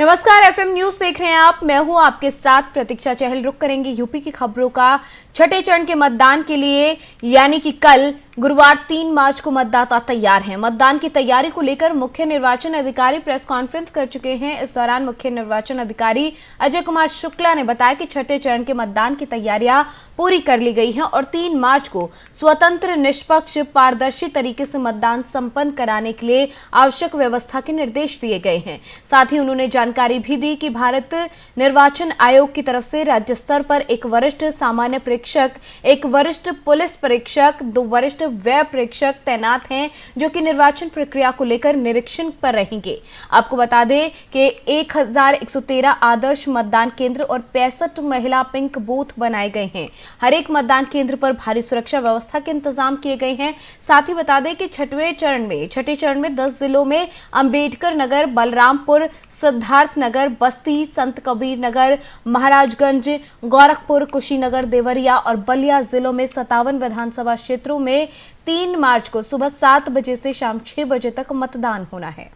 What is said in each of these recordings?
नमस्कार, FM news देख रहे हैं आप। मैं हूं आपके साथ प्रतीक्षा चहल। रुक करेंगे यूपी की खबरों का। छठे चरण के मतदान के लिए यानी कि कल गुरुवार 3 मार्च को मतदाता तैयार हैं। मतदान की तैयारी को लेकर मुख्य निर्वाचन अधिकारी प्रेस कॉन्फ्रेंस कर चुके हैं। इस दौरान मुख्य निर्वाचन अधिकारी अजय कुमार शुक्ला ने बताया कि छठे चरण के मतदान की तैयारियां पूरी कर ली गई हैं और 3 मार्च को स्वतंत्र, निष्पक्ष, पारदर्शी तरीके से मतदान संपन्न कराने के लिए आवश्यक व्यवस्था के निर्देश दिए गए हैं। साथ ही उन्होंने जानकारी भी दी कि भारत निर्वाचन आयोग की तरफ से राज्य स्तर पर एक वरिष्ठ सामान्य प्रेक्षक, एक वरिष्ठ पुलिस परीक्षक, 2 वरिष्ठ व्यय प्रेक्षक तैनात हैं जो कि निर्वाचन प्रक्रिया को लेकर निरीक्षण पर रहेंगे। आपको बता दें कि 1113 आदर्श मतदान केंद्र और 65 महिला पिंक बूथ बनाए गए हैं। हर एक मतदान केंद्र पर भारी सुरक्षा व्यवस्था के इंतजाम किए गए हैं। साथ ही बता दें कि छठे चरण में 10 जिलों में अंबेडकर नगर, बलरामपुर, सिद्धार्थ नगर, बस्ती, संत कबीर नगर, महाराजगंज, गोरखपुर, कुशीनगर, देवरिया और बलिया जिलों में 57 विधानसभा क्षेत्रों में 3 मार्च को सुबह 7 बजे से शाम 6 बजे तक मतदान होना है।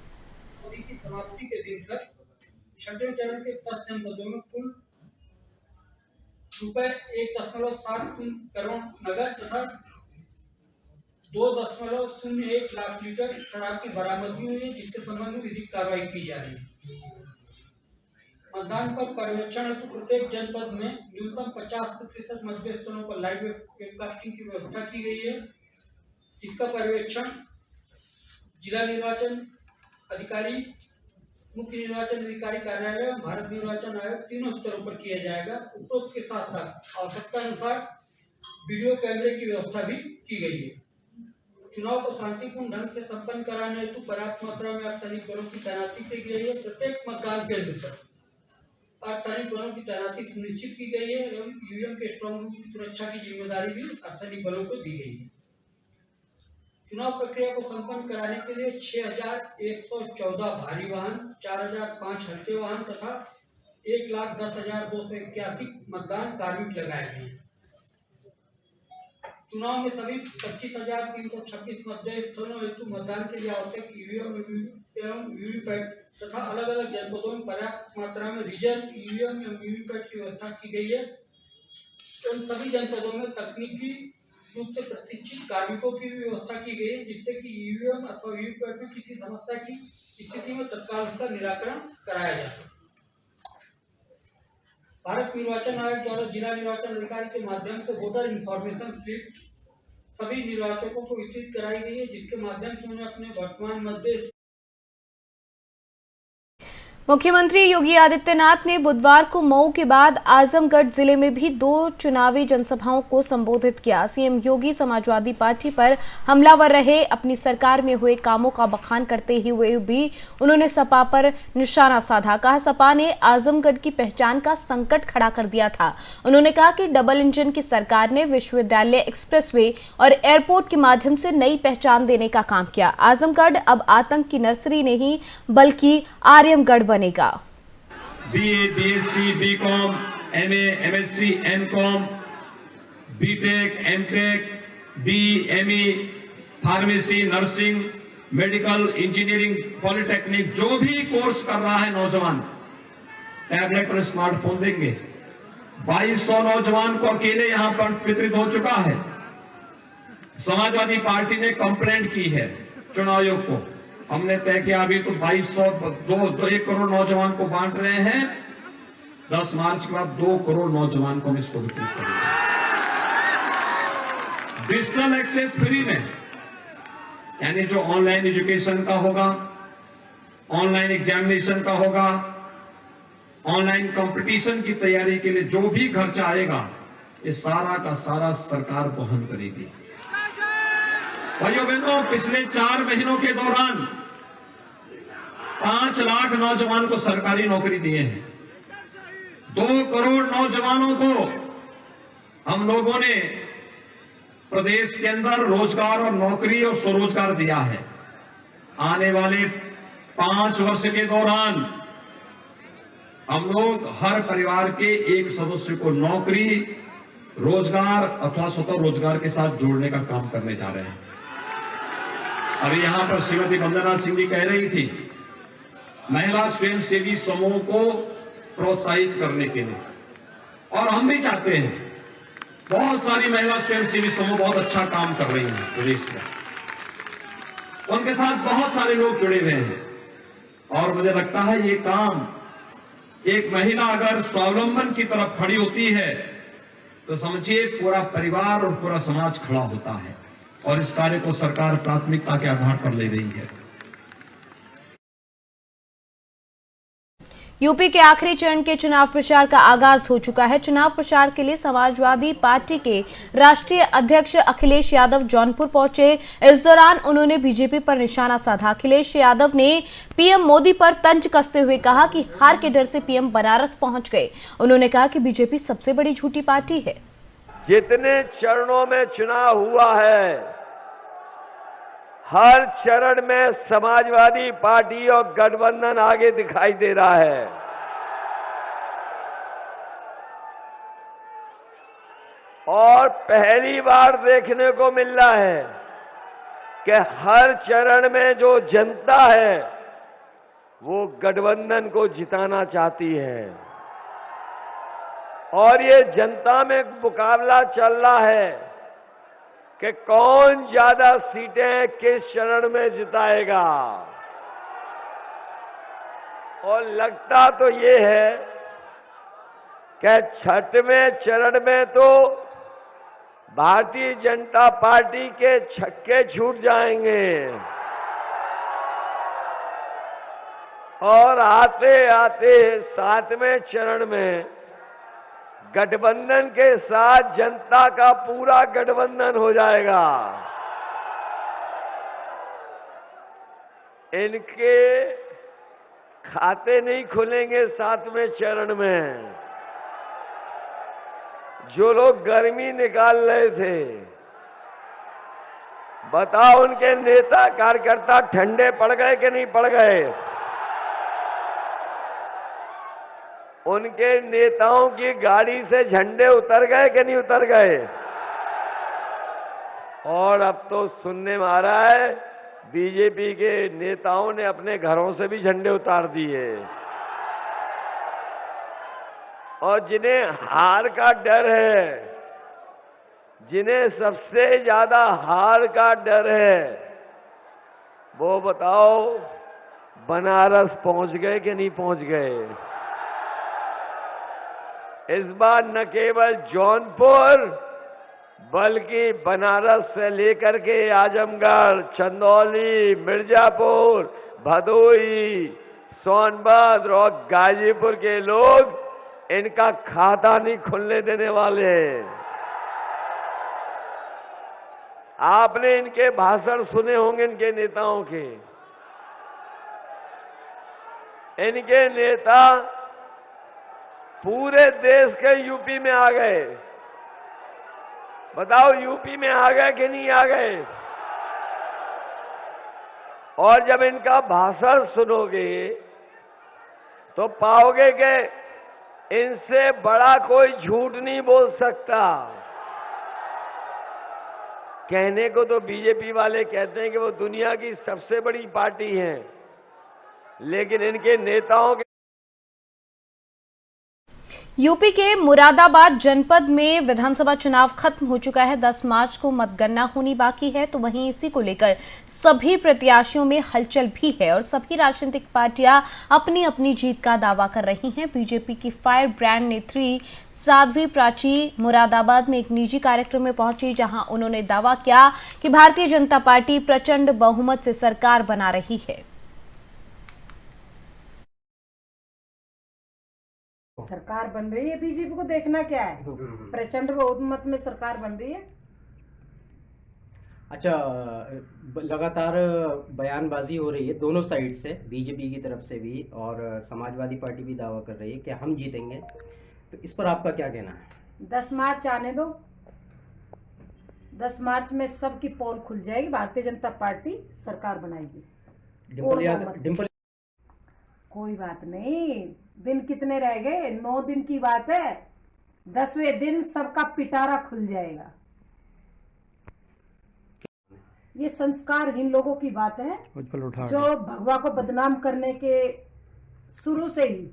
समाप्ति के दिन तक छठे चरण के 10 जनपदों में कुल ₹1.70 करोड़ नगद तथा 2.01 लाख लीटर शराब की बरामदगी हुई है, जिसके संबंध में विधिक कार्रवाई की जा रही है। मतदान पर पर्यवेक्षण हेतु प्रत्येक जनपद में न्यूनतम 50% मतदेय स्थलों पर लाइव वेबकास्टिंग की व्यवस्था की गई है। इसका पर्यवेक्षण जिला निर्वाचन अधिकारी, मुख्य निर्वाचन अधिकारी कार्यालय और भारत निर्वाचन आयोग तीनों स्तरों पर किया जाएगा। उपरोक्त के साथ साथ आवश्यकता अनुसार वीडियो कैमरे की व्यवस्था भी की गई है। चुनाव को शांतिपूर्ण ढंग से संपन्न कराने हेतु पर्याप्त मात्रा में अर्धसैनिक बलों की तैनाती की गई है। प्रत्येक मतदान केंद्र पर अर्धसैनिक बलों की तैनाती सुनिश्चित की गई है एवं ईवीएम के स्ट्रांग रूम की सुरक्षा की जिम्मेदारी भी अर्धसैनिक बलों को दी गई है। चुनाव प्रक्रिया को संपन्न कराने के लिए 6114 भारी वाहन, 4005 हल्के वाहन तथा 1,10,281 मतदान कार्मिक लगाए गए हैं। चुनाव में सभी 25,326 मतदेय स्थलों हेतु मतदान के लिए आवश्यक ईवीएम एवं वीवीपैट तथा अलग अलग जनपदों में पर्याप्त मात्रा में रिजर्व ईवीएम एवं वीवीपैट की व्यवस्था की गई है। उन सभी जनपदों में तकनीकी रूप से प्रशिक्षित कार्मिकों की भी व्यवस्था की गई है, जिससे कि ईवीएम अथवा वीवीपैट में किसी समस्या की स्थिति में तत्काल उसका निराकरण कराया जा सके। भारत निर्वाचन आयोग द्वारा जिला निर्वाचन अधिकारी के माध्यम से वोटर इंफॉर्मेशन स्लिप सभी निर्वाचकों को वितरित कराई गई है, जिसके माध्यम से उन्हें अपने वर्तमान मतदेय। मुख्यमंत्री योगी आदित्यनाथ ने बुधवार को मऊ के बाद आजमगढ़ जिले में भी 2 चुनावी जनसभाओं को संबोधित किया। सीएम योगी समाजवादी पार्टी पर हमलावर रहे अपनी सरकार में हुए कामों का बखान करते हुए भी उन्होंने सपा पर निशाना साधा। कहा, सपा ने आजमगढ़ की पहचान का संकट खड़ा कर दिया था। उन्होंने कहा कि डबल इंजन की सरकार ने विश्वविद्यालय, एक्सप्रेसवे और एयरपोर्ट के माध्यम से नई पहचान देने का काम किया। आजमगढ़ अब आतंक की नर्सरी नहीं बल्कि आर्यमगढ़ बनेगा। BA, BSc, BCom, MA, MSc, MCom, BTech, MTech, BME, pharmacy, nursing, medical, engineering, polytechnic, जो भी कोर्स कर रहा है नौजवान, टैबलेट और स्मार्टफोन देंगे। 2200 नौजवान को अकेले यहां पर वितरित हो चुका है। समाजवादी पार्टी ने कंप्लेंट की है चुनाव आयोग को। हमने तय किया अभी तो 1 करोड़ नौजवान को बांट रहे हैं। 10 मार्च के बाद 2 करोड़ नौजवान को हम इसको वितरित करेंगे। डिजिटल एक्सेस फ्री में, यानी जो ऑनलाइन एजुकेशन का होगा, ऑनलाइन एग्जामिनेशन का होगा, ऑनलाइन कंपटीशन की तैयारी के लिए जो भी खर्चा आएगा, ये सारा का सारा सरकार वहन करेगी। भाइयों बहनों, पिछले 4 महीनों के दौरान 5 लाख नौजवान को सरकारी नौकरी दिए हैं। 2 करोड़ नौजवानों को हम लोगों ने प्रदेश के अंदर रोजगार और नौकरी और स्वरोजगार दिया है। आने वाले 5 वर्ष के दौरान हम लोग हर परिवार के एक सदस्य को नौकरी, रोजगार अथवा स्वतः रोजगार के साथ जोड़ने का काम करने जा रहे हैं। अभी यहां पर श्रीमती वंदना सिंह जी कह रही थी महिला स्वयंसेवी समूह को प्रोत्साहित करने के लिए। और हम भी चाहते हैं, बहुत सारी महिला स्वयंसेवी समूह बहुत अच्छा काम कर रही हैं प्रदेश में, उनके साथ बहुत सारे लोग जुड़े हुए हैं। और मुझे लगता है ये काम, एक महिला अगर स्वावलंबन की तरफ खड़ी होती है तो समझिए पूरा परिवार और पूरा समाज खड़ा होता है। और इस कार्य को सरकार प्राथमिकता के आधार पर ले रही है। यूपी के आखिरी चरण के चुनाव प्रचार का आगाज हो चुका है। चुनाव प्रचार के लिए समाजवादी पार्टी के राष्ट्रीय अध्यक्ष अखिलेश यादव जौनपुर पहुंचे। इस दौरान उन्होंने बीजेपी पर निशाना साधा। अखिलेश यादव ने पीएम मोदी पर तंज कसते हुए कहा कि हार के डर से पीएम बनारस पहुंच गए। उन्होंने कहा कि बीजेपी सबसे बड़ी झूठी पार्टी है। जितने चरणों में चुनाव हुआ है, हर चरण में समाजवादी पार्टी और गठबंधन आगे दिखाई दे रहा है। और पहली बार देखने को मिल रहा है कि हर चरण में जो जनता है वो गठबंधन को जिताना चाहती है। और ये जनता में मुकाबला चल रहा है कि कौन ज्यादा सीटें किस चरण में जिताएगा। और लगता तो ये है कि छठवें चरण में तो भारतीय जनता पार्टी के छक्के छूट जाएंगे और आते आते सातवें चरण में गठबंधन के साथ जनता का पूरा गठबंधन हो जाएगा। इनके खाते नहीं खुलेंगे सातवें चरण में। जो लोग गर्मी निकाल रहे थे, बताओ उनके नेता कार्यकर्ता ठंडे पड़ गए कि नहीं पड़ गए? उनके नेताओं की गाड़ी से झंडे उतर गए कि नहीं उतर गए? और अब तो सुनने में आ रहा है बीजेपी के नेताओं ने अपने घरों से भी झंडे उतार दिए। और जिन्हें हार का डर है, जिन्हें सबसे ज्यादा हार का डर है, वो बताओ बनारस पहुंच गए कि नहीं पहुंच गए? इस बार न केवल जौनपुर बल्कि बनारस से लेकर के आजमगढ़, चंदौली, मिर्जापुर, भदोही, सोनभद्र और गाजीपुर के लोग इनका खाता नहीं खुलने देने वाले। आपने इनके भाषण सुने होंगे, इनके नेताओं के। इनके नेता पूरे देश के यूपी में आ गए। बताओ यूपी में आ गए कि नहीं आ गए? और जब इनका भाषण सुनोगे तो पाओगे कि इनसे बड़ा कोई झूठ नहीं बोल सकता। कहने को तो बीजेपी वाले कहते हैं कि वो दुनिया की सबसे बड़ी पार्टी है, लेकिन इनके नेताओं के यूपी के मुरादाबाद जनपद में विधानसभा चुनाव खत्म हो चुका है। 10 मार्च को मतगणना होनी बाकी है। तो वहीं इसी को लेकर सभी प्रत्याशियों में हलचल भी है और सभी राजनीतिक पार्टियां अपनी अपनी जीत का दावा कर रही हैं। बीजेपी की फायर ब्रांड नेत्री साध्वी प्राची मुरादाबाद में एक निजी कार्यक्रम में पहुंची, जहां उन्होंने दावा किया कि भारतीय जनता पार्टी प्रचंड बहुमत से सरकार बना रही है। सरकार बन रही है, बीजेपी को देखना क्या है? प्रचंड बहुमत में सरकार बन रही है। अच्छा, लगातार बयानबाजी हो रही है दोनों साइड से, बीजेपी की तरफ से भी और समाजवादी पार्टी भी दावा कर रही है कि हम जीतेंगे। तो इस पर आपका क्या कहना है? 10 मार्च आने दो। 10 मार्च में सबकी पोल खुल जाएगी, भारतीय जनता पार्टी सरकार बनाएगी। डिम्पल कोई बात नहीं, दिन कितने रह गए? 9 दिन की बात है। 10वें दिन सबका पिटारा खुल जाएगा। ये संस्कारहीन लोगों की बात है जो भगवा को बदनाम करने के शुरू से ही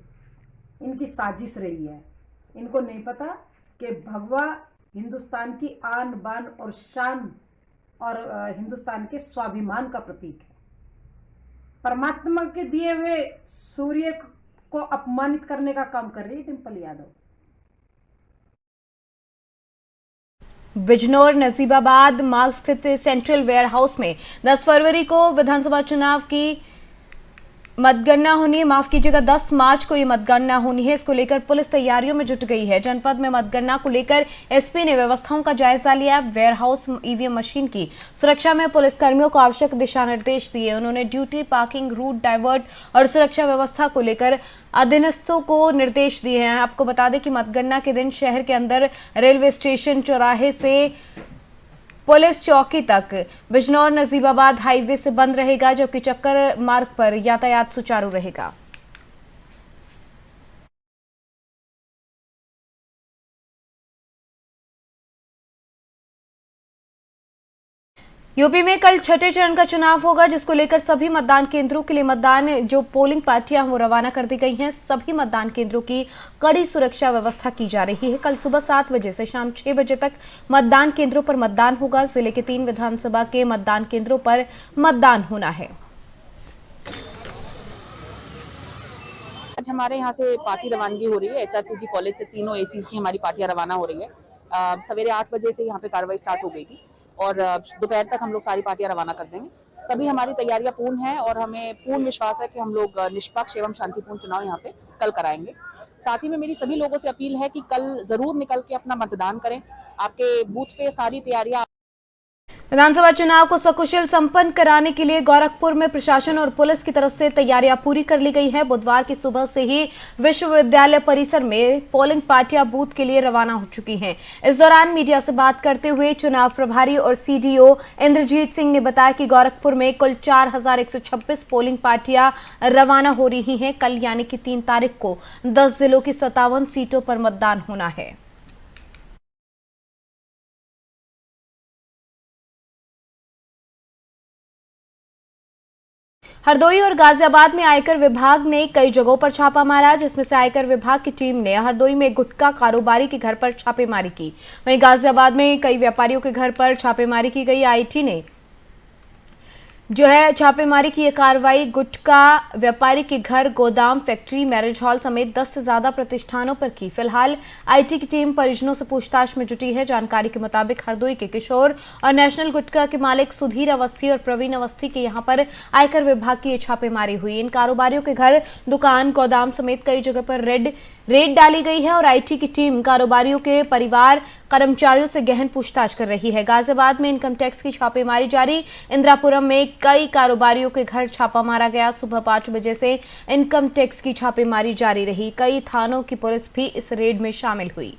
इनकी साजिश रही है। इनको नहीं पता कि भगवा हिंदुस्तान की आन बान और शान और हिंदुस्तान के स्वाभिमान का प्रतीक है। परमात्मा के दिए हुए सूर्य को अपमानित करने का काम कर रही है डिम्पल यादव। बिजनौर नजीबाबाद मार्ग स्थित सेंट्रल वेयर हाउस में 10 फरवरी को विधानसभा चुनाव की मतगणना होनी है। माफ कीजिएगा, 10 मार्च को ये मतगणना होनी है। इसको लेकर पुलिस तैयारियों में जुट गई है। जनपद में मतगणना को लेकर एसपी ने व्यवस्थाओं का जायजा लिया। वेयर हाउस ईवीएम मशीन की सुरक्षा में पुलिस कर्मियों को आवश्यक दिशा निर्देश दिए। उन्होंने ड्यूटी, पार्किंग, रूट डाइवर्ट और सुरक्षा व्यवस्था को लेकर अधीनस्थों को निर्देश दिए हैं। आपको बता दें कि मतगणना के दिन शहर के अंदर रेलवे स्टेशन चौराहे से पुलिस चौकी तक बिजनौर नजीबाबाद हाईवे से बंद रहेगा, जबकि चक्कर मार्ग पर यातायात सुचारू रहेगा। यूपी में कल छठे चरण का चुनाव होगा, जिसको लेकर सभी मतदान केंद्रों के लिए मतदान जो पोलिंग पार्टियां वो रवाना कर दी गई हैं। सभी मतदान केंद्रों की कड़ी सुरक्षा व्यवस्था की जा रही है। कल सुबह 7 बजे से शाम 6 बजे तक मतदान केंद्रों पर मतदान होगा। जिले के 3 विधानसभा के मतदान केंद्रों पर मतदान होना है। आज हमारे यहाँ से पार्टी रवानगी हो रही है। HRPG कॉलेज से तीनों एसीज की हमारी पार्टियां रवाना हो रही है। सवेरे 8 बजे से यहाँ पे कार्रवाई स्टार्ट हो गई थी और दोपहर तक हम लोग सारी पार्टियां रवाना कर देंगे। सभी हमारी तैयारियां पूर्ण हैं और हमें पूर्ण विश्वास है कि हम लोग निष्पक्ष एवं शांतिपूर्ण चुनाव यहाँ पे कल कराएंगे। साथ ही में मेरी सभी लोगों से अपील है कि कल जरूर निकल के अपना मतदान करें। आपके बूथ पे सारी तैयारियां। विधानसभा चुनाव को सकुशल संपन्न कराने के लिए गोरखपुर में प्रशासन और पुलिस की तरफ से तैयारियां पूरी कर ली गई हैं। बुधवार की सुबह से ही विश्वविद्यालय परिसर में पोलिंग पार्टियां बूथ के लिए रवाना हो चुकी हैं। इस दौरान मीडिया से बात करते हुए चुनाव प्रभारी और CDO इंद्रजीत सिंह ने बताया कि गोरखपुर में कुल 4126 पोलिंग पार्टियां रवाना हो रही हैं। कल यानी कि 3 तारीख को 10 जिलों की 57 सीटों पर मतदान होना है। हरदोई और गाजियाबाद में आयकर विभाग ने कई जगहों पर छापा मारा, जिसमें से आयकर विभाग की टीम ने हरदोई में गुटखा कारोबारी के घर पर छापेमारी की। वहीं गाजियाबाद में कई व्यापारियों के घर पर छापेमारी की गई। IT ने जो है छापेमारी की यह कार्रवाई गुटखा व्यापारी के घर, गोदाम, फैक्ट्री, मैरिज हॉल समेत 10 से ज्यादा प्रतिष्ठानों पर की। फिलहाल IT की टीम परिजनों से पूछताछ में जुटी है। जानकारी के मुताबिक हरदोई के किशोर और नेशनल गुटखा के मालिक सुधीर अवस्थी और प्रवीण अवस्थी के यहां पर आयकर विभाग की छापेमारी हुई। इन कारोबारियों के घर, दुकान, गोदाम समेत कई जगह पर रेड डाली गई है और IT की टीम कारोबारियों के परिवार, कर्मचारियों से गहन पूछताछ कर रही है। गाजियाबाद में इनकम टैक्स की छापेमारी जारी। इंदिरापुरम में कई कारोबारियों के घर छापा मारा गया। सुबह 5 बजे से इनकम टैक्स की छापेमारी जारी रही। कई थानों की पुलिस भी इस रेड में शामिल हुई।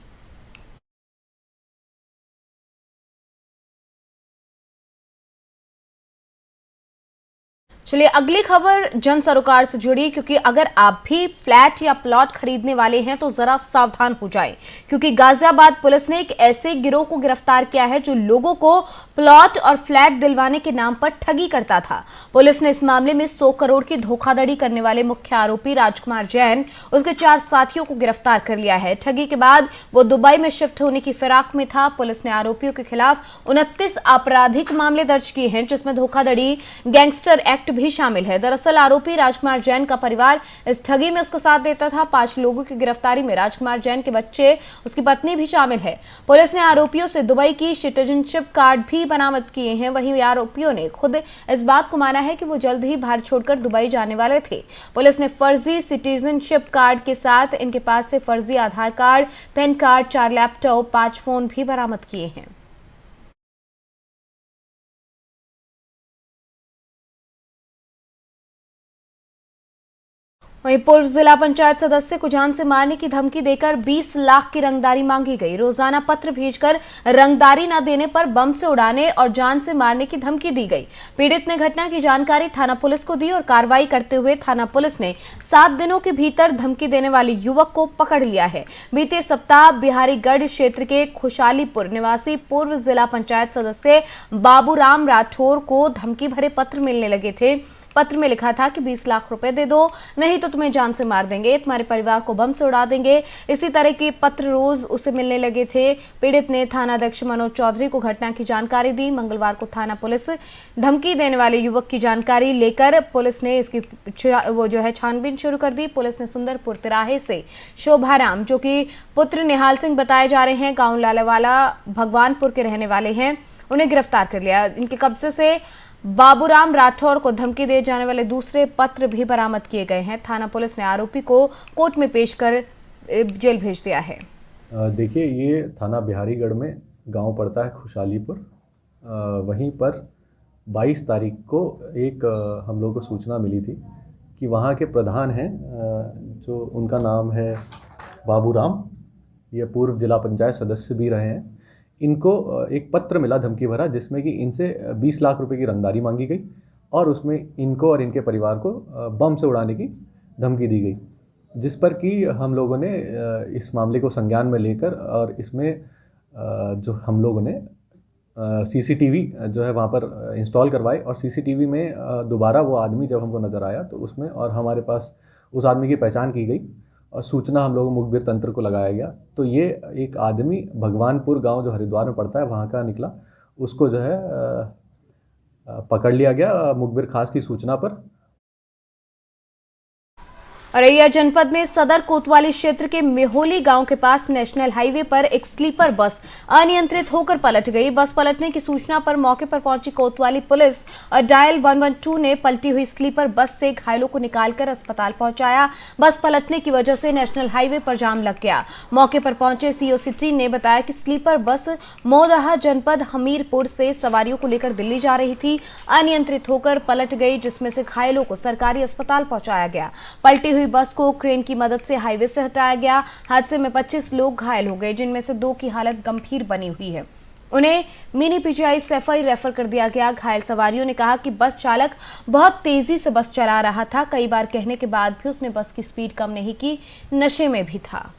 चलिए अगली खबर जन सरोकार से जुड़ी, क्योंकि अगर आप भी फ्लैट या प्लॉट खरीदने वाले हैं तो जरा सावधान हो जाएं, क्योंकि गाजियाबाद पुलिस ने एक ऐसे गिरोह को गिरफ्तार किया है जो लोगों को प्लॉट और फ्लैट दिलवाने के नाम पर ठगी करता था। पुलिस ने इस मामले में 100 करोड़ की धोखाधड़ी करने वाले मुख्य आरोपी राजकुमार जैन, उसके 4 साथियों को गिरफ्तार कर लिया है। ठगी के बाद वो दुबई में शिफ्ट होने की फिराक में था। पुलिस ने आरोपियों के खिलाफ 29 आपराधिक मामले दर्ज किए हैं, जिसमें धोखाधड़ी, गैंगस्टर एक्ट भी शामिल है। दरअसल आरोपी राजकुमार जैन का परिवार इस ठगी में उसका साथ देता था। 5 लोगों की गिरफ्तारी में राजकुमार जैन के बच्चे, उसकी पत्नी भी शामिल है। पुलिस ने आरोपियों से दुबई की सिटीजनशिप कार्ड भी बरामद किए हैं। वहीं आरोपियों ने खुद इस बात को माना है कि वो जल्द ही भारत छोड़कर दुबई जाने वाले थे। पुलिस ने फर्जी सिटीजनशिप कार्ड के साथ इनके पास से फर्जी Aadhaar card, PAN card, 4 laptop, 5 phone भी बरामद किए हैं। वहीं पूर्व जिला पंचायत सदस्य को जान से मारने की धमकी देकर 20 लाख की रंगदारी मांगी गई। रोजाना पत्र भेजकर रंगदारी न देने पर बम से उड़ाने और जान से मारने की धमकी दी गई। पीड़ित ने घटना की जानकारी थाना पुलिस को दी और कार्रवाई करते हुए थाना पुलिस ने 7 दिनों के भीतर धमकी देने वाले युवक को पकड़ लिया है। बीते सप्ताह बिहारीगढ़ क्षेत्र के खुशालीपुर निवासी पूर्व जिला पंचायत सदस्य बाबूराम राठौर को धमकी भरे पत्र मिलने लगे थे, पत्र में लिखा था कि 20 लाख रुपए दे दो, नहीं तो तुम्हें जान से मार देंगे, तुम्हारे परिवार को बम से उड़ा देंगे। इसी तरह के पत्र रोज उसे मिलने लगे थे। पीड़ित ने थाना अध्यक्ष मनोज चौधरी को घटना की जानकारी दी। मंगलवार को थाना पुलिस धमकी देने वाले युवक की जानकारी लेकर पुलिस ने इसकी छानबीन शुरू कर दी। पुलिस ने सुंदरपुर तिराहे से शोभाराम, जो कि पुत्र निहाल सिंह बताए जा रहे हैं, गांव लालेवाला भगवानपुर के रहने वाले हैं, उन्हें गिरफ्तार कर लिया। इनके कब्जे से बाबूराम राठौर को धमकी दिए जाने वाले दूसरे पत्र भी बरामद किए गए हैं। थाना पुलिस ने आरोपी को कोर्ट में पेश कर जेल भेज दिया है। देखिए, ये थाना बिहारीगढ़ में गांव पड़ता है खुशहालीपुर। वहीं पर 22 तारीख को एक हम लोगों को सूचना मिली थी कि वहाँ के प्रधान हैं, जो उनका नाम है बाबूराम, ये पूर्व जिला पंचायत सदस्य भी रहे हैं। इनको एक पत्र मिला धमकी भरा, जिसमें कि इनसे 20 लाख रुपए की रंगदारी मांगी गई और उसमें इनको और इनके परिवार को बम से उड़ाने की धमकी दी गई, जिस पर कि हम लोगों ने इस मामले को संज्ञान में लेकर और इसमें जो हम लोगों ने सीसीटीवी जो है वहाँ पर इंस्टॉल करवाए और सीसीटीवी में दोबारा वो आदमी जब हमको नज़र आया तो उसमें और हमारे पास उस आदमी की पहचान की गई और सूचना हम लोग मुखबिर तंत्र को लगाया गया। तो ये एक आदमी भगवानपुर गांव जो हरिद्वार में पड़ता है वहाँ का निकला, उसको जो है पकड़ लिया गया मुखबिर खास की सूचना पर। औरैया जनपद में सदर कोतवाली क्षेत्र के मेहोली गांव के पास नेशनल हाईवे पर एक स्लीपर बस अनियंत्रित होकर पलट गई। बस पलटने की सूचना पर मौके पर पहुंची कोतवाली पुलिस और डायल 112 ने पलटी हुई स्लीपर बस से घायलों को निकालकर अस्पताल पहुंचाया। बस पलटने की वजह से नेशनल हाईवे पर जाम लग गया। मौके पर पहुंचे सीओ सिटी ने बताया कि स्लीपर बस मोदाहा जनपद हमीरपुर से सवारियों को लेकर दिल्ली जा रही थी, अनियंत्रित होकर पलट गई, जिसमें से घायलों को सरकारी अस्पताल पहुंचाया गया। पलटी हुई बस को क्रेन की मदद से हाईवे से हटाया गया। हादसे में 25 लोग घायल हो गए, जिनमें से 2 की हालत गंभीर बनी हुई है। उन्हें मिनी पीजीआई सैफई रेफर कर दिया गया। घायल सवारियों ने कहा कि बस चालक बहुत तेजी से बस चला रहा था, कई बार कहने के बाद भी उसने बस की स्पीड कम नहीं की, नशे में भी था।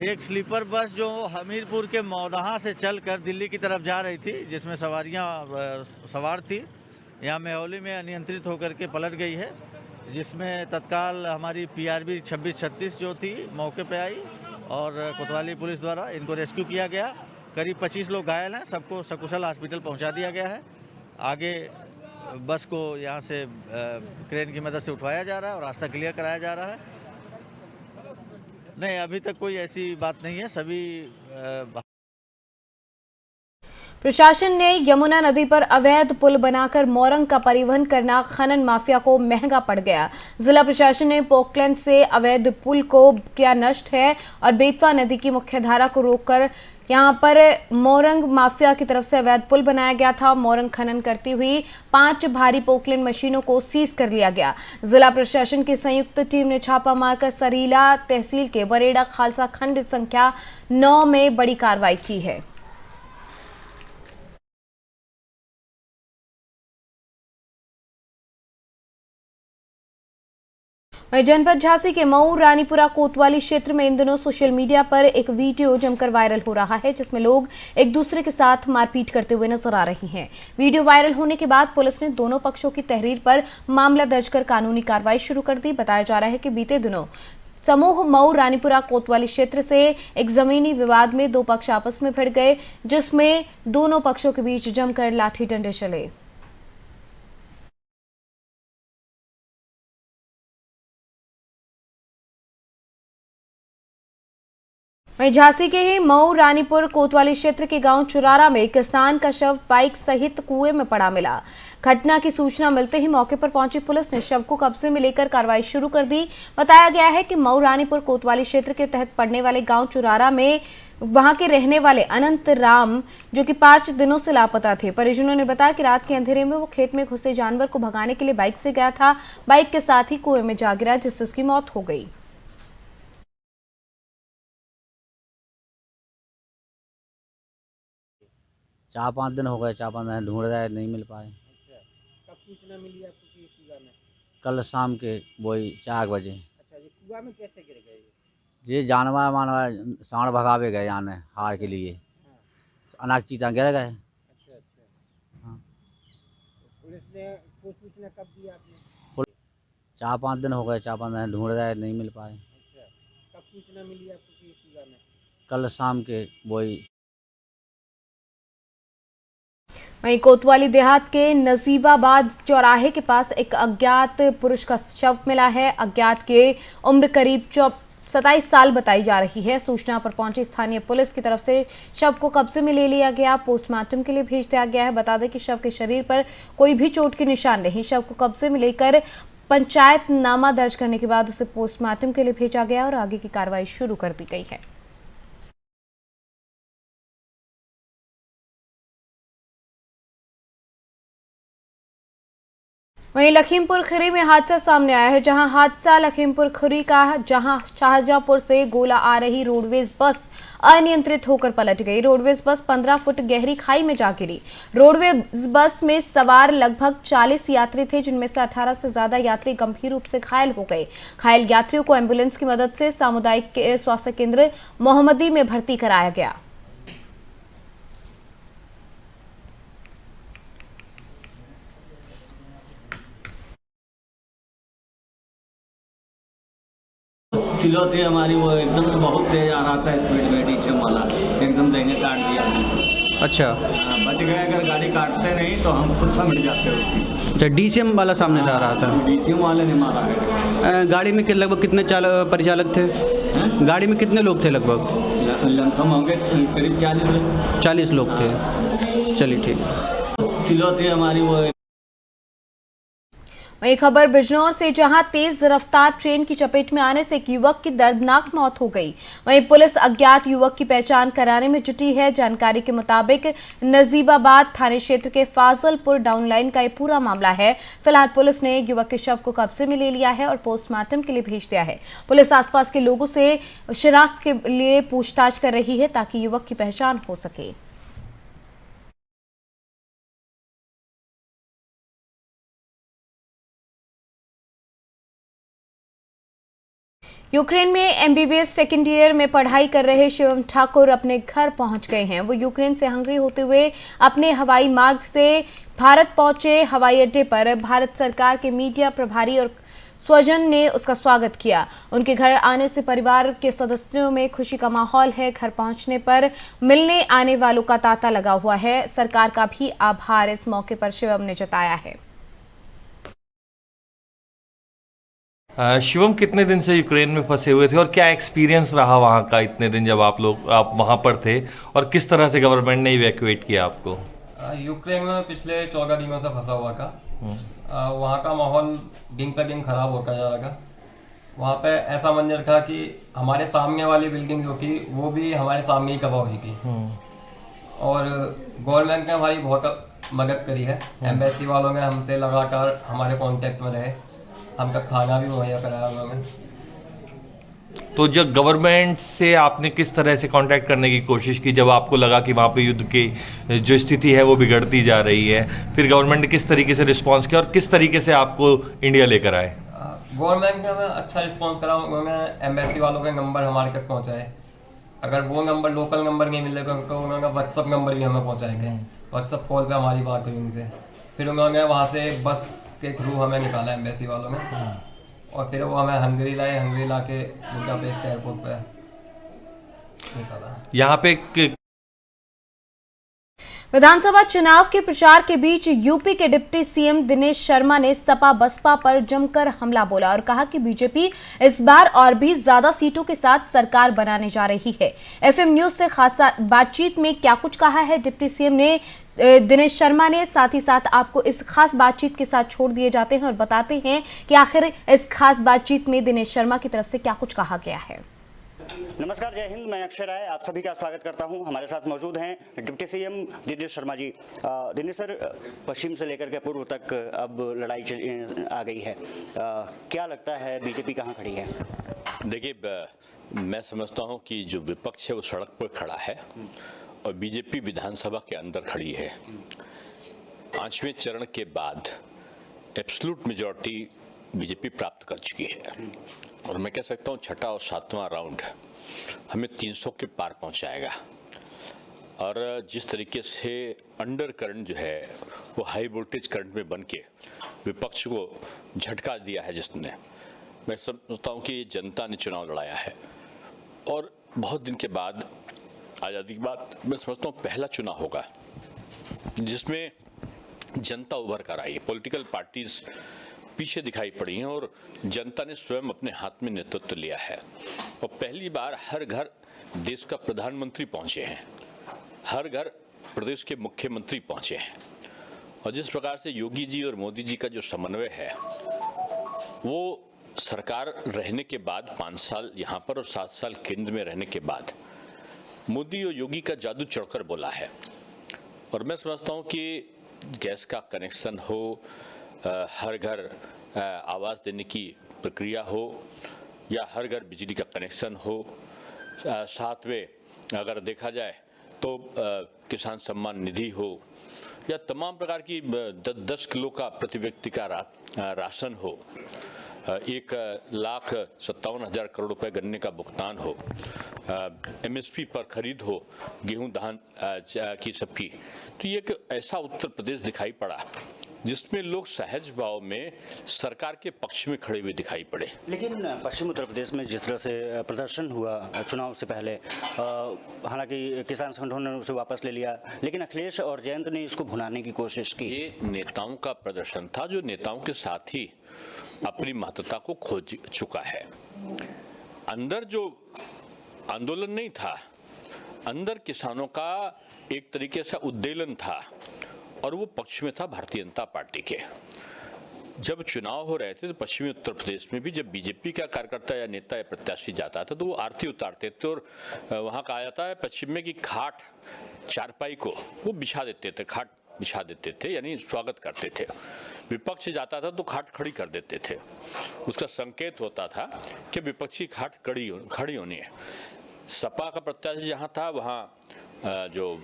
एक स्लीपर बस जो हमीरपुर के मौदाहा से चलकर दिल्ली की तरफ जा रही थी, जिसमें सवारियां सवार थी, यहाँ मेहोली में अनियंत्रित होकर के पलट गई है, जिसमें तत्काल हमारी पीआरबी 2636 जो थी मौके पे आई और कोतवाली पुलिस द्वारा इनको रेस्क्यू किया गया। करीब 25 लोग घायल हैं, सबको सकुशल हॉस्पिटल पहुंचा दिया गया है। आगे बस को यहाँ से क्रेन की मदद से उठवाया जा रहा है और रास्ता क्लियर कराया जा रहा है। नहीं, अभी तक कोई ऐसी बात नहीं है। सभी प्रशासन ने यमुना नदी पर अवैध पुल बनाकर मोरंग का परिवहन करना खनन माफिया को महंगा पड़ गया। जिला प्रशासन ने पोकलैंड से अवैध पुल को किया नष्ट है और बेतवा नदी की मुख्य धारा को रोककर यहां पर मोरंग माफिया की तरफ से अवैध पुल बनाया गया था। मोरंग खनन करती हुई 5 भारी पोकलैंड मशीनों को सीज कर लिया गया। जिला प्रशासन की संयुक्त टीम ने छापा मारकर सरीला तहसील के बरेड़ा खालसा खंड संख्या 9 में बड़ी कार्रवाई की है। जनपद झांसी के मऊ रानीपुरा कोतवाली क्षेत्र में इन दिनों सोशल मीडिया पर एक वीडियो जमकर वायरल हो रहा है, जिसमें लोग एक दूसरे के साथ मारपीट करते हुए नजर आ रही हैं। वीडियो वायरल होने के बाद पुलिस ने दोनों पक्षों की तहरीर पर मामला दर्ज कर कानूनी कार्रवाई शुरू कर दी। बताया जा रहा है कि बीते दिनों समूह मऊ रानीपुरा कोतवाली क्षेत्र से एक जमीनी विवाद में 2 पक्ष आपस में भिड़ गए, जिसमें दोनों पक्षों के बीच जमकर लाठी डंडे चले। वहीं झांसी के ही मऊ रानीपुर कोतवाली क्षेत्र के गांव चुरारा में किसान का शव बाइक सहित कुएं में पड़ा मिला। घटना की सूचना मिलते ही मौके पर पहुंची पुलिस ने शव को कब्जे में लेकर कार्रवाई शुरू कर दी। बताया गया है कि मऊ रानीपुर कोतवाली क्षेत्र के तहत पड़ने वाले गांव चुरारा में वहां के रहने वाले अनंत राम, जो कि 5 दिनों से लापता थे। परिजनों ने बताया कि रात के अंधेरे में वो खेत में घुसे जानवर को भगाने के लिए बाइक से गया था। बाइक के साथ ही कुएं में जा गिरा, जिससे उसकी मौत हो गई। 4-5 दिन हो गए, 4-5 दिन ढूंढ रहे, नहीं मिल पाए। कब सूचना मिली आपको कि कुआ में? कल शाम के वही 4 बजे। अच्छा, ये कुआ में कैसे गिर गए? ये जानवर सांड भगावे गए जाने हार के लिए, अनाज चीता गिर गए। अच्छा। हाँ। पुलिस ने सूचना कब दी आपने? 4-5 दिन हो गए, 4-5 दिन ढूंढ रहे, नहीं मिल पाए। कब सूचना मिली आपको कि इस में? कल शाम के वही। वहीं कोतवाली देहात के नजीबाबाद चौराहे के पास एक अज्ञात पुरुष का शव मिला है। अज्ञात के उम्र करीब 27 साल बताई जा रही है। सूचना पर पहुंची स्थानीय पुलिस की तरफ से शव को कब्जे में ले लिया गया, पोस्टमार्टम के लिए भेज दिया गया है। बता दें कि शव के शरीर पर कोई भी चोट के निशान नहीं। शव को कब्जे में लेकर पंचायतनामा दर्ज करने के बाद उसे पोस्टमार्टम के लिए भेजा गया और आगे की कार्रवाई शुरू कर दी गई है। वहीं लखीमपुर खीरी में हादसा सामने आया है, जहां हादसा लखीमपुर खीरी का, जहां शाहजहांपुर से गोला आ रही रोडवेज बस अनियंत्रित होकर पलट गई। रोडवेज बस 15 फुट गहरी खाई में जा गिरी। रोडवेज बस में सवार लगभग 40 यात्री थे, जिनमें से 18 से ज्यादा यात्री गंभीर रूप से घायल हो गए। घायल यात्रियों को एम्बुलेंस की मदद से सामुदायिक स्वास्थ्य केंद्र मोहम्मदी में भर्ती कराया गया। किलो थी हमारी, वो एकदम से बहुत तेज आ रहा था स्पीड में, डीसीएम वाला एकदम देंगे काट दिया। अच्छा, बच गए, अगर गाड़ी काटते नहीं तो हम खुद समझ जाते उसकी। अच्छा, डीसीएम वाला सामने से आ रहा था? डीसीएम वाले ने मारा है। गाड़ी में लगभग कितने परिचालक थे? गाड़ी में कितने लोग थे? लगभग लमसम होंगे करीब 40 लोग थे। चलिए ठीक। किलो थी हमारी वो। वही खबर बिजनौर से, जहां तेज रफ्तार ट्रेन की चपेट में आने से एक युवक की दर्दनाक मौत हो गई। वहीं पुलिस अज्ञात युवक की पहचान कराने में जुटी है। जानकारी के मुताबिक नजीबाबाद थाने क्षेत्र के फाजलपुर डाउन लाइन का ये पूरा मामला है। फिलहाल पुलिस ने युवक के शव को कब्जे में ले लिया है और पोस्टमार्टम के लिए भेज दिया है। पुलिस आसपास के लोगों से शिनाख्त के लिए पूछताछ कर रही है ताकि युवक की पहचान हो सके। यूक्रेन में एमबीबीएस सेकेंड ईयर में पढ़ाई कर रहे शिवम ठाकुर अपने घर पहुंच गए हैं। वो यूक्रेन से हंगरी होते हुए अपने हवाई मार्ग से भारत पहुंचे। हवाई अड्डे पर भारत सरकार के मीडिया प्रभारी और स्वजन ने उसका स्वागत किया। उनके घर आने से परिवार के सदस्यों में खुशी का माहौल है। घर पहुंचने पर मिलने आने वालों का तांता लगा हुआ है। सरकार का भी आभार इस मौके पर शिवम ने जताया है। शिवम, कितने दिन से यूक्रेन में फंसे हुए थे और क्या एक्सपीरियंस रहा वहाँ का इतने दिन जब आप वहाँ पर थे, और किस तरह से गवर्नमेंट ने इवैक्यूएट किया आपको? यूक्रेन में पिछले 14 दिनों से फंसा हुआ था। वहाँ का माहौल दिन पर दिन खराब होता जा रहा था। वहाँ पे ऐसा मंजर था कि हमारे सामने वाली बिल्डिंग जो थी वो भी हमारे सामने ही तबाह हुई थी। और गवर्नमेंट ने हमारी बहुत मदद करी है। एम्बेसी वालों ने हमसे लगातार हमारे कांटेक्ट में रहे, हमका खाना भी मुहैया कराया उन्होंने। तो जब गवर्नमेंट से आपने किस तरह से कांटेक्ट करने की कोशिश की जब आपको लगा कि वहाँ पे युद्ध की जो स्थिति है वो बिगड़ती जा रही है, फिर गवर्नमेंट ने किस तरीके से रिस्पांस किया और किस तरीके से आपको इंडिया लेकर आए? गवर्नमेंट ने हमें अच्छा रिस्पांस करा। उन्होंने एम्बेसी वालों के नंबर हमारे तक पहुँचाए। अगर वो नंबर लोकल नंबर नहीं मिलेगा तो उन्होंने व्हाट्सअप नंबर भी हमें पहुँचाएंगे। व्हाट्सअप कॉल पर हमारी बात हुई उनसे। फिर उन्होंने वहाँ से बस के थ्रू हमें निकाला एम्बेसी वालों ने, और फिर वो हमें हंगरी लाए। हंगरी ला के बुडापेस्ट एयरपोर्ट पे निकाला। यहाँ पे विधानसभा चुनाव के प्रचार के बीच यूपी के डिप्टी सीएम दिनेश शर्मा ने सपा बसपा पर जमकर हमला बोला और कहा कि बीजेपी इस बार और भी ज्यादा सीटों के साथ सरकार बनाने जा रही है। एफएम न्यूज से खास बातचीत में क्या कुछ कहा है डिप्टी सीएम ने दिनेश शर्मा ने, साथ ही साथ आपको इस खास बातचीत के साथ छोड़ दिए जाते हैं और बताते हैं कि आखिर इस खास बातचीत में दिनेश शर्मा की तरफ से क्या कुछ कहा गया है। नमस्कार, जय हिंद। मैं अक्षय राय आप सभी का स्वागत करता हूं। हमारे साथ मौजूद हैं deputy CM Dinesh Sharma ji. Dinesh sir, पश्चिम से लेकर के पूर्व तक अब लड़ाई आ गई है, क्या लगता है बीजेपी कहां खड़ी है? देखिए, मैं समझता हूं कि जो विपक्ष है वो सड़क पर खड़ा है और बीजेपी विधानसभा के अंदर खड़ी है। 5वें चरण के बाद एब्सोल्यूट मेजॉरिटी बीजेपी प्राप्त कर चुकी है और मैं कह सकता हूं छठा और सातवां राउंड हमें 300 के पार पहुंचाएगा। और जिस तरीके से अंडर करंट जो है वो हाई वोल्टेज करंट में बन के विपक्ष को झटका दिया है जिसने, मैं समझता हूँ कि ये जनता ने चुनाव लड़ाया है। और बहुत दिन के बाद, आज़ादी के बाद, मैं समझता हूँ पहला चुनाव होगा जिसमें जनता उभर कर आई है। पॉलिटिकल पार्टीज पीछे दिखाई पड़ी हैं और जनता ने स्वयं अपने हाथ में नेतृत्व लिया है। और पहली बार हर घर देश का प्रधानमंत्री पहुंचे हैं, हर घर प्रदेश के मुख्यमंत्री पहुंचे हैं। और जिस प्रकार से योगी जी और मोदी जी का जो समन्वय है, वो सरकार रहने के बाद 5 साल यहाँ पर और 7 साल केंद्र में रहने के बाद मोदी और योगी का जादू चढ़कर बोला है। और मैं समझता हूँ कि गैस का कनेक्शन हो, हर घर आवास देने की प्रक्रिया हो, या हर घर बिजली का कनेक्शन हो, साथ में अगर देखा जाए तो किसान सम्मान निधि हो, या तमाम प्रकार की 10 किलो का प्रति व्यक्ति का राशन हो, 1,57,000 करोड़ रुपए गन्ने का भुगतान हो, MSP पर खरीद हो गेहूं धान की सबकी, तो ये एक ऐसा उत्तर प्रदेश दिखाई पड़ा जिसमें लोग सहज भाव में सरकार के पक्ष में खड़े हुए दिखाई पड़े। लेकिन पश्चिम उत्तर प्रदेश में जिस तरह से प्रदर्शन हुआ चुनाव से पहले, हालांकि किसान संगठनों ने उसे वापस ले लिया, लेकिन अखिलेश और जयंत ने इसको भुनाने की कोशिश की। ये नेताओं का प्रदर्शन था जो नेताओं के साथ ही अपनी महत्वता को खो चुका है। अंदर जो आंदोलन नहीं था, अंदर किसानों का एक तरीके से उद्वेलन था और वो पक्ष में था भारतीय जनता पार्टी के। जब चुनाव हो रहे थे तो पश्चिमी उत्तर प्रदेश में भी जब बीजेपी का कार्यकर्ता या नेता या प्रत्याशी जाता था तो वो आरती उतारते थे और वहाँ कहा जाता है पश्चिम में कि खाट चारपाई को वो बिछा देते थे, खाट बिछा देते थे, यानी स्वागत करते थे। विपक्ष जाता था तो खाट खड़ी कर देते थे, उसका संकेत होता था कि विपक्षी खाट खड़ी होनी है। सपा का प्रत्याशी जहाँ था वहाँ जो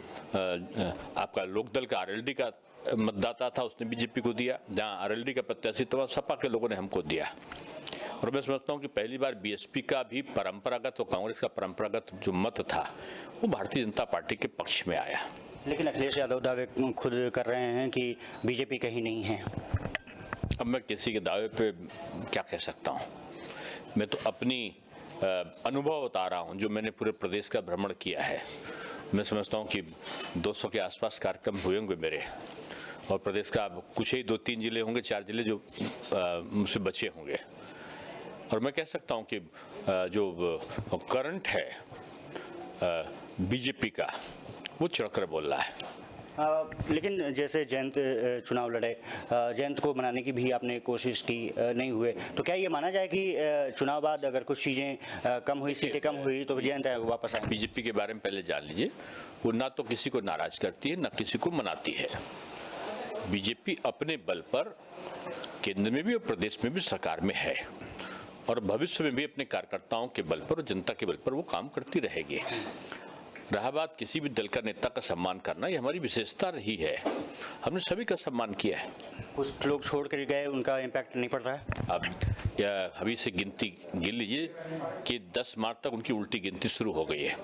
आपका लोकदल का RLD का मतदाता था उसने बीजेपी को दिया, जहाँ RLD का प्रत्याशी तो वहाँ सपा के लोगों ने हमको दिया। और मैं समझता हूँ कि पहली बार BSP का भी परंपरागत और कांग्रेस का परंपरागत जो मत था वो भारतीय जनता पार्टी के पक्ष में आया। लेकिन अखिलेश यादव दावे खुद कर रहे हैं कि बीजेपी कहीं नहीं है। अब मैं किसी के दावे पे क्या कह सकता हूँ, मैं तो अपनी अनुभव बता रहा हूँ जो मैंने पूरे प्रदेश का भ्रमण किया है। मैं समझता हूँ कि 200 के आसपास कार्यक्रम हुए होंगे मेरे, और प्रदेश का कुछ ही 2-3 जिले होंगे, 4 जिले जो मुझसे बचे होंगे। और मैं कह सकता हूँ कि जो करंट है बीजेपी का वो चढ़कर बोल रहा है। लेकिन जैसे जयंत चुनाव लड़े, जयंत को मनाने की भी आपने कोशिश की, नहीं हुए, तो क्या ये माना जाए कि चुनाव बाद अगर कुछ चीज़ें कम हुई, सीटें कम हुई तो जयंत वापस आए? बीजेपी के बारे में पहले जान लीजिए, वो ना तो किसी को नाराज करती है ना किसी को मनाती है। बीजेपी अपने बल पर केंद्र में भी और प्रदेश में भी सरकार में है, और भविष्य में भी अपने कार्यकर्ताओं के बल पर और जनता के बल पर वो काम करती रहेगी। रहा बात किसी भी दल का नेता का सम्मान करना, ये हमारी विशेषता रही है, हमने सभी का सम्मान किया है। कुछ लोग छोड़ कर गए, उनका इम्पैक्ट नहीं पड़ रहा है। अब या अभी से गिनती गिन लीजिए कि 10 मार्च तक उनकी उल्टी गिनती शुरू हो गई है।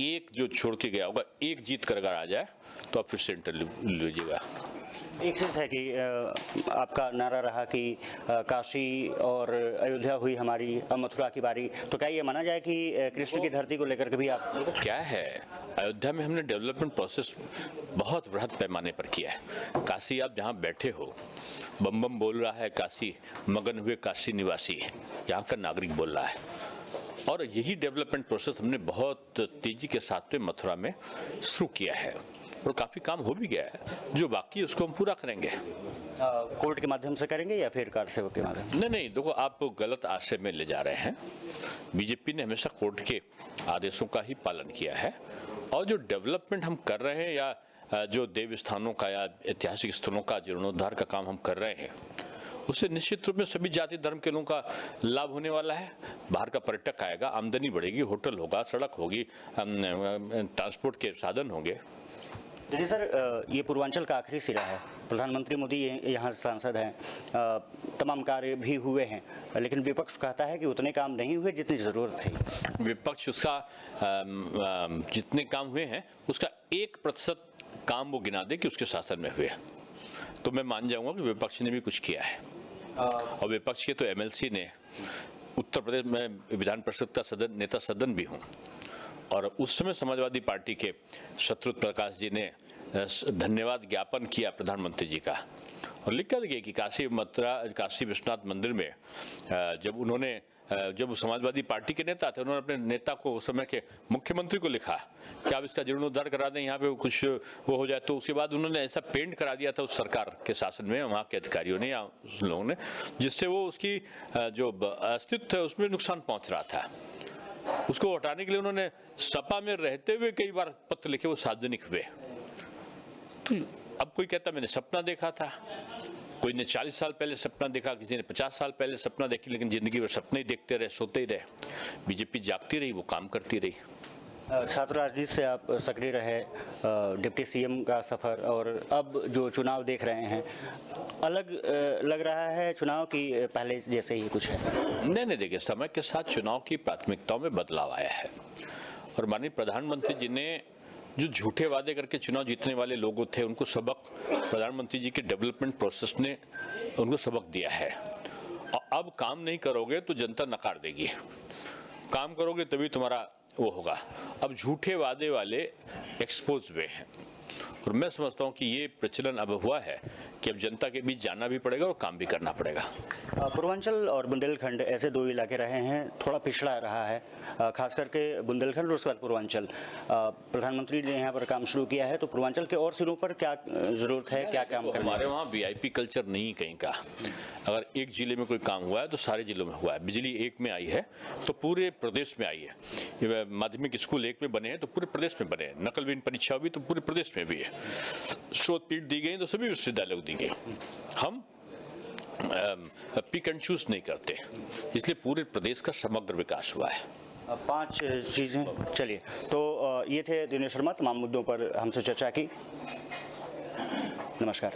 एक जो छोड़ के गया होगा, एक जीत कर अगर आ जाए तो आप फिर से इंटरव्यू लीजिएगा। एक चीज़ है कि आपका नारा रहा कि काशी और अयोध्या हुई हमारी, अब मथुरा की बारी, तो क्या ये माना जाए कि कृष्ण की धरती को लेकर के भी आप? क्या है, अयोध्या में हमने डेवलपमेंट प्रोसेस बहुत वृहद पैमाने पर किया है। काशी आप जहाँ बैठे हो, बम बम बोल रहा है काशी, मगन हुए काशी निवासी, यहाँ का नागरिक बोल रहा है। और यही डेवलपमेंट प्रोसेस हमने बहुत तेजी के साथ में मथुरा में शुरू किया है, और काफ़ी काम हो भी गया है, जो बाकी उसको हम पूरा करेंगे। कोर्ट के माध्यम से करेंगे या फिर कार सेवक के माध्यम से? नहीं, देखो आप गलत आशय में ले जा रहे हैं। बीजेपी ने हमेशा कोर्ट के आदेशों का ही पालन किया है, और जो डेवलपमेंट हम कर रहे हैं या जो देव स्थानों का या ऐतिहासिक स्थलों का जीर्णोद्धार का काम हम कर रहे हैं, उससे निश्चित रूप में सभी जाति धर्म के लोगों का लाभ होने वाला है। बाहर का पर्यटक आएगा, आमदनी बढ़ेगी, होटल होगा, सड़क होगी, ट्रांसपोर्ट के साधन होंगे। दिनेश सर, ये पूर्वांचल का आखिरी सिरा है। प्रधानमंत्री मोदी यहाँ सांसद हैं, तमाम कार्य भी हुए हैं, लेकिन विपक्ष कहता है कि उतने काम नहीं हुए जितनी ज़रूरत थी। विपक्ष उसका जितने काम हुए हैं उसका 1% काम वो गिना दे कि उसके शासन में हुए, तो मैं मान जाऊंगा कि विपक्ष ने भी कुछ किया है। और विपक्ष के तो एमएलसी ने, उत्तर प्रदेश में विधान परिषद का नेता सदन भी हूँ, और उस समय समाजवादी पार्टी के शत्रुघ्न प्रकाश जी ने धन्यवाद ज्ञापन किया प्रधानमंत्री जी का, और लिख कर गए कि काशी विश्वनाथ मंदिर में जब समाजवादी पार्टी के नेता थे, उन्होंने अपने नेता को उस समय के मुख्यमंत्री को लिखा कि आप इसका जीर्णोद्धार करा दें, यहाँ पे कुछ वो हो जाए। तो उसके बाद उन्होंने ऐसा पेंट करा दिया था उस सरकार के शासन में, वहाँ के अधिकारियों ने या उस लोगों ने, जिससे वो उसकी जो अस्तित्व है उसमें नुकसान पहुँच रहा था। उसको हटाने के लिए उन्होंने सपा में रहते हुए कई बार पत्र लिखे, वो सार्वजनिक हुए। तो अब कोई कहता मैंने सपना देखा था, कोई ने 40 साल पहले सपना देखा, किसी ने 50 साल पहले सपना देखी, लेकिन जिंदगी भर सपने ही देखते रहे, सोते ही रहे। बीजेपी जागती रही, वो काम करती रही। छात्र राजनीति से आप सक्रिय रहे, डिप्टी सीएम का सफ़र, और अब जो चुनाव देख रहे हैं, अलग लग रहा है चुनाव की पहले जैसे ही कुछ है? नहीं, देखिए, समय के साथ चुनाव की प्राथमिकताओं में बदलाव आया है, और माननीय प्रधानमंत्री जी ने जो झूठे वादे करके चुनाव जीतने वाले लोग थे, उनको सबक प्रधानमंत्री जी के डेवलपमेंट प्रोसेस ने उनको सबक दिया है। और अब काम नहीं करोगे तो जनता नकार देगी, काम करोगे तभी तुम्हारा वो होगा। अब झूठे वादे वाले एक्सपोज हुए हैं, और मैं समझता हूँ कि ये प्रचलन अब हुआ है कि अब जनता के बीच जाना भी पड़ेगा और काम भी करना पड़ेगा। पूर्वांचल और बुंदेलखंड ऐसे दो इलाके रहे हैं, थोड़ा पिछड़ा रहा है, खास करके बुंदेलखंड और उसके बाद पूर्वांचल। प्रधानमंत्री ने यहाँ पर काम शुरू किया है, तो पूर्वांचल के और सिरों पर क्या जरूरत है, क्या काम करना है? हमारे वहाँ वीआईपी कल्चर नहीं कहीं का। अगर एक जिले में कोई काम हुआ है तो सारे जिलों में हुआ है। बिजली एक में आई है तो पूरे प्रदेश में आई है। माध्यमिक स्कूल एक में बने हैं तो पूरे प्रदेश में बने हैं। नकलविहीन परीक्षा हुई तो पूरे प्रदेश में भी है। शोध पीठ दी गई तो सभी विश्वविद्यालय को दी गई। हम पिक एंड चूज नहीं करते, इसलिए पूरे प्रदेश का समग्र विकास हुआ है। 5 चीज़ें। चलिए, तो ये थे दिनेश शर्मा, तमाम मुद्दों पर हमसे चर्चा की। नमस्कार।